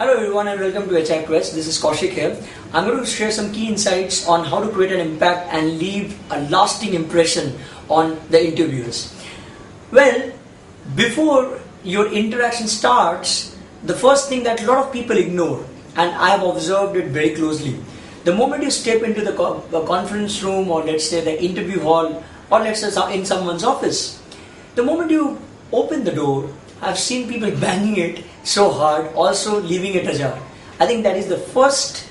Hello everyone and welcome to HR Quest. This is Kaushik here. I'm going to share some key insights on how to create an impact and leave a lasting impression on the interviewers. Well, before your interaction starts, the first thing that a lot of people ignore, and I have observed it very closely, the moment you step into the conference room, or let's say the interview hall, or let's say in someone's office, the moment you open the door, I've seen people banging it so hard, also leaving it ajar. I think that is the first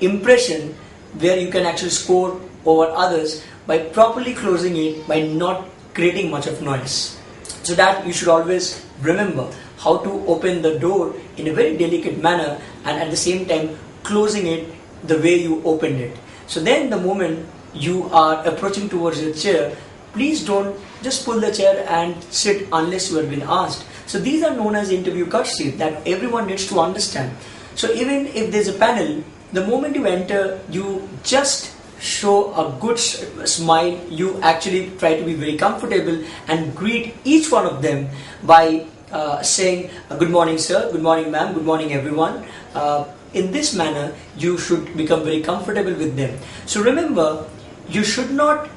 impression where you can actually score over others by properly closing it, by not creating much of noise. So that you should always remember how to open the door in a very delicate manner and at the same time closing it the way you opened it. So then the moment you are approaching towards your chair, please don't just pull the chair and sit unless you have been asked. So these are known as interview courtesy that everyone needs to understand. So even if there's a panel, the moment you enter, you just show a good smile. You actually try to be very comfortable and greet each one of them by saying, good morning sir, good morning ma'am, good morning everyone. In this manner, you should become very comfortable with them. So remember, you should not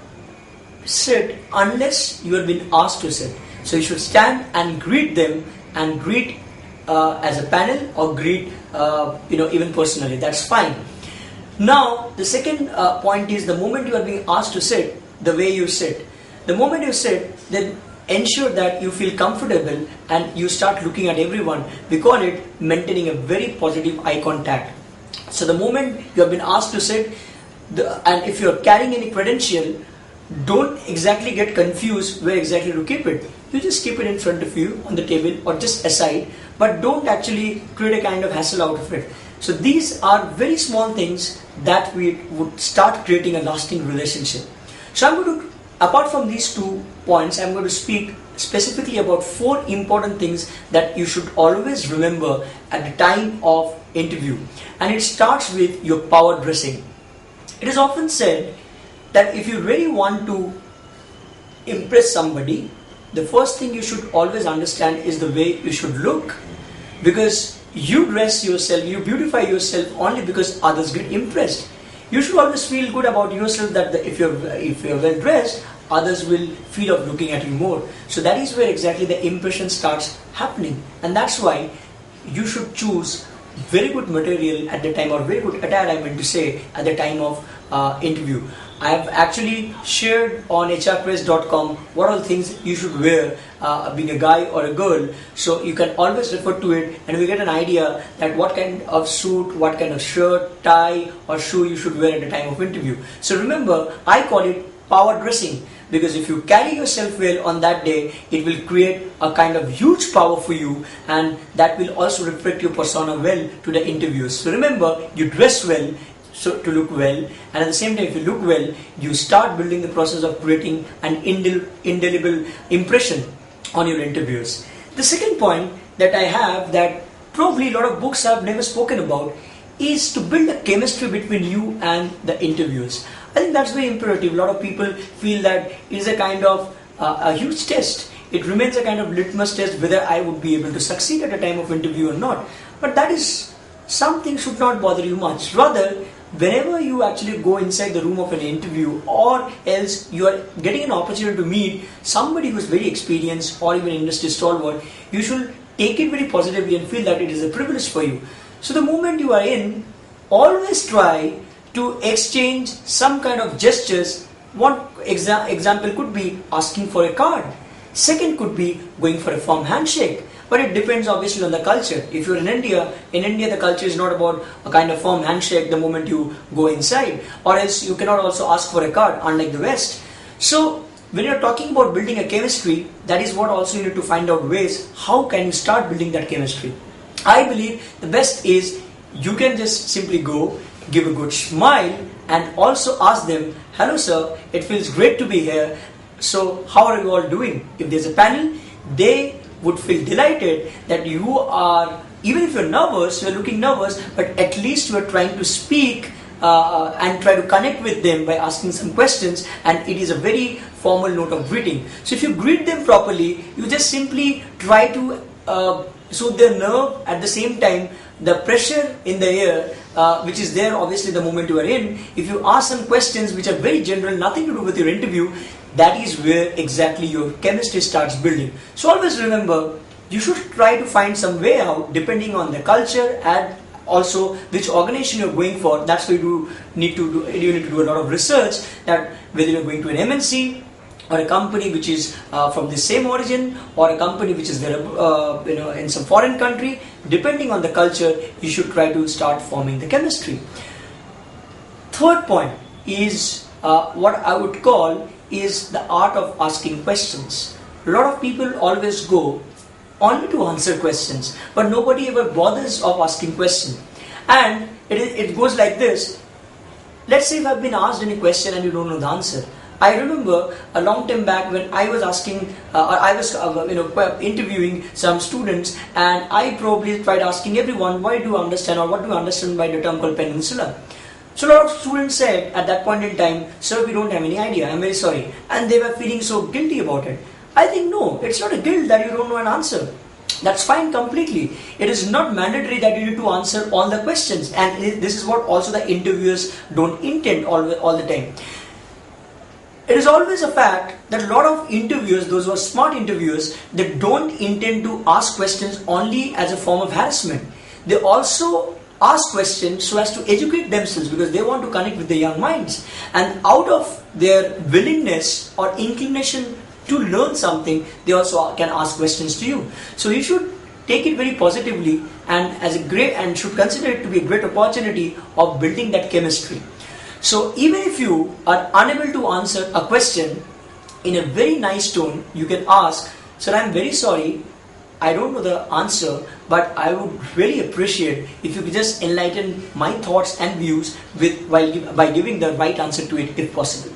sit unless you have been asked to sit. So you should stand and greet them, and greet as a panel, or greet even personally. That's fine. Now the second point is, the moment you are being asked to sit, the way you sit. The moment you sit, then ensure that you feel comfortable and you start looking at everyone. We call it maintaining a very positive eye contact. So the moment you have been asked to sit, and if you are carrying any credential, don't exactly get confused where exactly to keep it. You just keep it in front of you on the table or just aside, but don't actually create a kind of hassle out of it. So these are very small things that we would start creating a lasting relationship. So I'm going to, apart from these 2 points, I'm going to speak specifically about 4 important things that you should always remember at the time of interview. And it starts with your power dressing. It is often said that if you really want to impress somebody, the first thing you should always understand is the way you should look, because you dress yourself, you beautify yourself only because others get impressed. You should always feel good about yourself, that if you're well dressed, others will feel of looking at you more. So that is where exactly the impression starts happening, and that's why you should choose very good material at the time, or very good attire, I meant to say, at the time of interview. I have actually shared on hrquest.com what all things you should wear being a guy or a girl, so you can always refer to it and we get an idea that what kind of suit, what kind of shirt, tie or shoe you should wear at the time of interview. So remember, I call it power dressing, because if you carry yourself well on that day, it will create a kind of huge power for you, and that will also reflect your persona well to the interviewers. So remember, you dress well, so to look well, and at the same time, if you look well, you start building the process of creating an indelible impression on your interviewers. The second point that I have, that probably a lot of books have never spoken about, is to build a chemistry between you and the interviewers. I think that's very imperative. A lot of people feel that it is a kind of a huge test. It remains a kind of litmus test whether I would be able to succeed at the time of interview or not. But that is something should not bother you much. Rather, whenever you actually go inside the room of an interview, or else you are getting an opportunity to meet somebody who is very experienced or even industry stalwart, you should take it very positively and feel that it is a privilege for you. So the moment you are in, always try to exchange some kind of gestures. One example could be asking for a card. Second could be going for a firm handshake. But it depends obviously on the culture. If you're in India the culture is not about a kind of firm handshake the moment you go inside, or else you cannot also ask for a card, unlike the West. So when you're talking about building a chemistry, that is what also you need to find out ways, how can you start building that chemistry. I believe the best is you can just simply go, give a good smile, and also ask them, hello sir, it feels great to be here. So how are you all doing? If there's a panel, they would feel delighted that you are, even if you're nervous, you're looking nervous, but at least you are trying to speak and try to connect with them by asking some questions, and it is a very formal note of greeting. So if you greet them properly, you just simply try to soothe their nerve. At the same time, the pressure in the air, which is there obviously the moment you are in, if you ask some questions which are very general, nothing to do with your interview, that is where exactly your chemistry starts building. So always remember, you should try to find some way out depending on the culture and also which organization you're going for. That's why you need to do a lot of research, that whether you're going to an MNC or a company which is from the same origin, or a company which is there in some foreign country, depending on the culture, you should try to start forming the chemistry. Third point is what I would call is the art of asking questions. A lot of people always go only to answer questions, but nobody ever bothers of asking questions. And it goes like this. Let's say if I've been asked any question and you don't know the answer. I remember a long time back when I was asking, interviewing some students, and I probably tried asking everyone, why do you understand, or what do you understand by the term called peninsula? So a lot of students said at that point in time, sir, we don't have any idea, I'm very sorry. And they were feeling so guilty about it. I think no, it's not a guilt that you don't know an answer. That's fine completely. It is not mandatory that you need to answer all the questions, and this is what also the interviewers don't intend all the time. It is always a fact that a lot of interviewers, those who are smart interviewers, they don't intend to ask questions only as a form of harassment. They also ask questions so as to educate themselves, because they want to connect with the young minds, and out of their willingness or inclination to learn something, they also can ask questions to you. So you should take it very positively and should consider it to be a great opportunity of building that chemistry. So even if you are unable to answer a question in a very nice tone, you can ask, sir, I'm very sorry, I don't know the answer, but I would really appreciate if you could just enlighten my thoughts and views by giving the right answer to it if possible.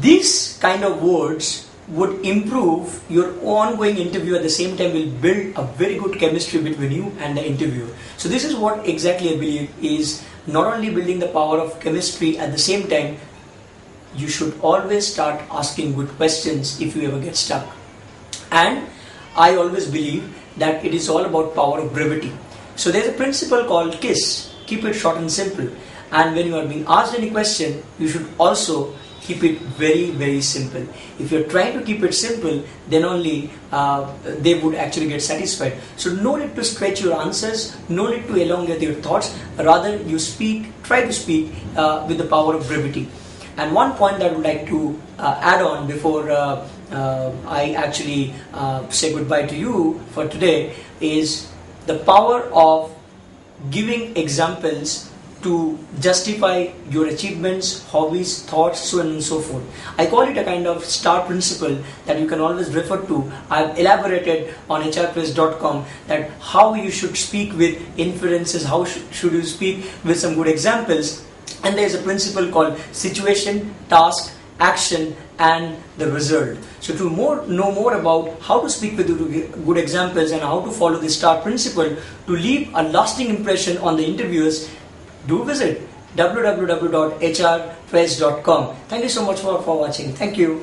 These kind of words would improve your ongoing interview, at the same time will build a very good chemistry between you and the interviewer. So this is what exactly I believe is not only building the power of chemistry, at the same time you should always start asking good questions if you ever get stuck. And I always believe that it is all about power of brevity. So there's a principle called KISS, keep it short and simple. And when you are being asked any question, you should also keep it very, very simple. If you're trying to keep it simple, then only they would actually get satisfied. So no need to stretch your answers, no need to elongate your thoughts, rather you try to speak with the power of brevity. And one point that I would like to add on before I actually say goodbye to you for today is the power of giving examples to justify your achievements, hobbies, thoughts, so on and so forth. I call it a kind of STAR principle that you can always refer to. I've elaborated on hrpress.com that how you should speak with inferences, how should you speak with some good examples. And there's a principle called situation, task, action, and the result. So to know more about how to speak with good examples and how to follow the STAR principle to leave a lasting impression on the interviewers, do visit www.hrpress.com. Thank you so much for watching. Thank you.